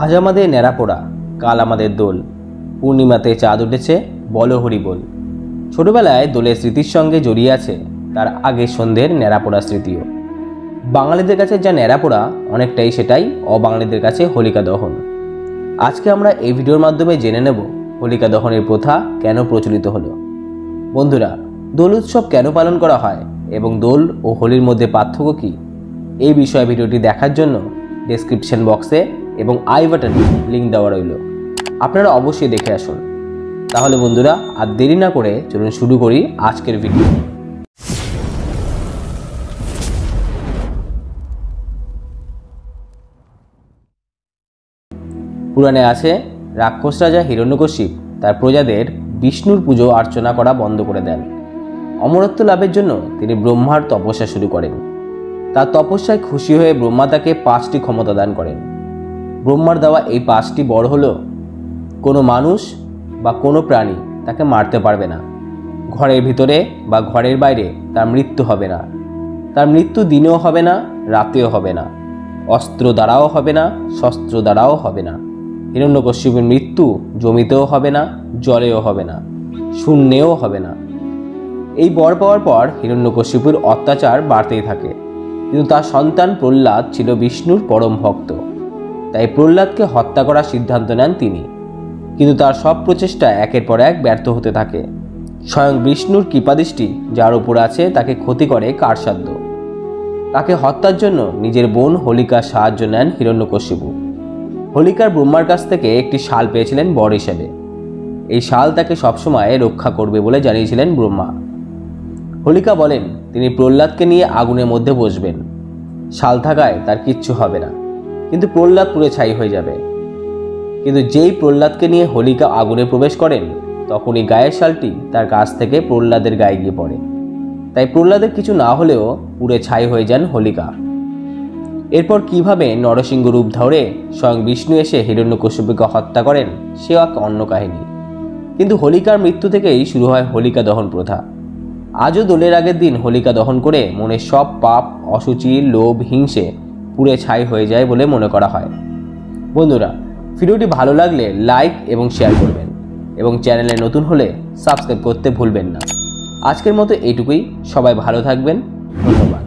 আজ আমাদের ন্যাড়াপোড়া, কাল আমাদের দোল। পূর্ণিমাতে চাঁদ উঠেছে, বলো হরি বল। ছোটবেলায় দোলের স্মৃতির সঙ্গে জড়িয়ে আছে তার আগের সন্ধ্যের ন্যাড়াপোড়া স্মৃতিও। বাঙালিদের কাছে যা ন্যাড়াপোড়া, অনেকটাই সেটাই অবাঙালিদের কাছে হোলিকা দহন। আজকে আমরা এই ভিডিওর মাধ্যমে জেনে নেব হোলিকা দহনের প্রথা কেন প্রচলিত হলো। বন্ধুরা, দোল উৎসব কেন পালন করা হয় এবং দোল ও হোলির মধ্যে পার্থক্য কী, এই বিষয়ে ভিডিওটি দেখার জন্য ডেসক্রিপশন বক্সে এবং আই বাটনে লিঙ্ক দেওয়া রইল, আপনারা অবশ্যই দেখে আসুন। তাহলে বন্ধুরা, আর দেরি না করে চলুন শুরু করি আজকের ভিডিও। পুরাণে আছে, রাক্ষস রাজা হিরণ্যকশিপ তার প্রজাদের বিষ্ণুর পুজো অর্চনা করা বন্ধ করে দেন। অমরত্ব লাভের জন্য তিনি ব্রহ্মার তপস্যা শুরু করেন। তার তপস্যায় খুশি হয়ে ব্রহ্মা তাকে 5টি ক্ষমতা দান করেন। ব্রহ্মার দেওয়া এই 5টি বর হলো: কোনো মানুষ বা কোনো প্রাণী তাকে মারতে পারবে না, ঘরের ভিতরে বা ঘরের বাইরে তার মৃত্যু হবে না, তার মৃত্যু দিনেও হবে না, রাতেও হবে না, অস্ত্র দ্বারাও হবে না, শস্ত্র দ্বারাও হবে না, হিরণ্যকশিপুর মৃত্যু জমিতেও হবে না, জলেও হবে না, শূন্যেও হবে না। এই বর পাওয়ার পর হিরণ্যকশিপুর অত্যাচার বাড়তেই থাকে, কিন্তু তার সন্তান প্রহ্লাদ ছিল বিষ্ণুর পরম ভক্ত। তাই প্রহ্লাদকে হত্যা করার সিদ্ধান্ত নেন তিনি, কিন্তু তার সব প্রচেষ্টা একের পর এক ব্যর্থ হতে থাকে। স্বয়ং বিষ্ণুর কৃপাদৃষ্টি যার উপর আছে তাকে ক্ষতি করে কারসাধ্য। তাকে হত্যার জন্য নিজের বোন হোলিকার সাহায্য নেন হিরণ্যকশিপু। হোলিকার ব্রহ্মার কাছ থেকে একটি শাল পেয়েছিলেন বর হিসেবে। এই শাল তাকে সবসময় রক্ষা করবে বলে জানিয়েছিলেন ব্রহ্মা। হোলিকা বলেন তিনি প্রহ্লাদকে নিয়ে আগুনের মধ্যে বসবেন, শাল থাকায় তার কিচ্ছু হবে না, কিন্তু প্রহ্লাদ পুড়ে ছাই হয়ে যাবে। কিন্তু যেই প্রহ্লাদকে নিয়ে হোলিকা আগুনে প্রবেশ করেন, তখনই গায়ের শালটি তার কাছ থেকে প্রহ্লাদের গায়ে গিয়ে পড়ে। তাই প্রহ্লাদের কিছু না হলেও পুড়ে ছাই হয়ে যান হোলিকা। এরপর কিভাবে নরসিংহ রূপ ধরে স্বয়ং বিষ্ণু এসে হিরণ্যকশিপুকে হত্যা করেন, সেও এক অন্য কাহিনী। কিন্তু হোলিকার মৃত্যু থেকেই শুরু হয় হোলিকা দহন প্রথা। আজও দোলের আগের দিন হোলিকা দহন করে মনের সব পাপ, অসুচি, লোভ, হিংসে পুড়ে ছাই হয়ে যায় বলে মনে করা হয়। বন্ধুরা, ভিডিওটি ভালো লাগলে লাইক এবং শেয়ার করবেন এবং চ্যানেলে নতুন হলে সাবস্ক্রাইব করতে ভুলবেন না। আজকের মতো এইটুকুই। সবাই ভালো থাকবেন। ধন্যবাদ।